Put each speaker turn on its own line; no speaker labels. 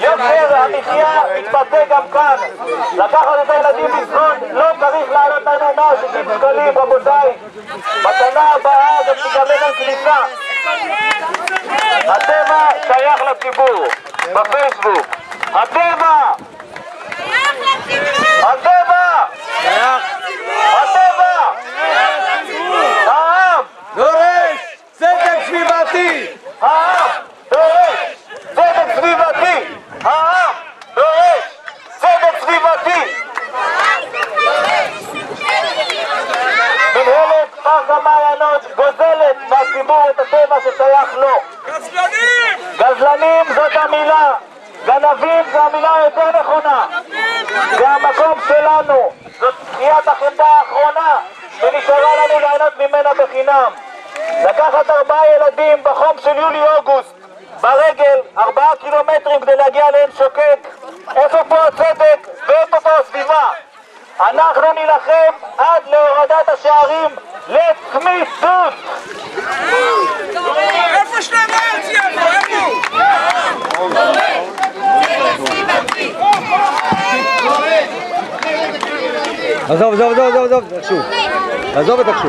יוקר המחיה מתבטא גם כאן. לקחת את הילדים לסגון, לא צריך לעלות לנו 160 שקלים, רבותיי. בשנה הבאה גם תיגמר על כניסה. הטבע שייך לציבור, בפייסבוק. הטבע! הטבע! הטבע! העם!
דורש צדק סביבתי!
העם דורש צדק סביבתי! העם דורש צדק סביבתי! מנהלת פארק המעיינות גוזלת מהציבור את הטבע ששייך לו.
גזלנים!
גזלנים זאת המילה, גנבים זו המילה יותר נכונה. זה המקום שלנו, זאת תחיית החלטה האחרונה שנשארה לנו ליהנות ממנה בחינם. לקחת 4 ילדים בחום של יולי-אוגוסט ברגל 4 קילומטרים כדי להגיע לעין שוקק, איפה פה הצדק ואיפה פה הסביבה? אנחנו נילחם עד להורדת השערים לצמיתות.
איפה שלמה ארצי? איפה?
עזוב, תקשו. עזוב ותקשו.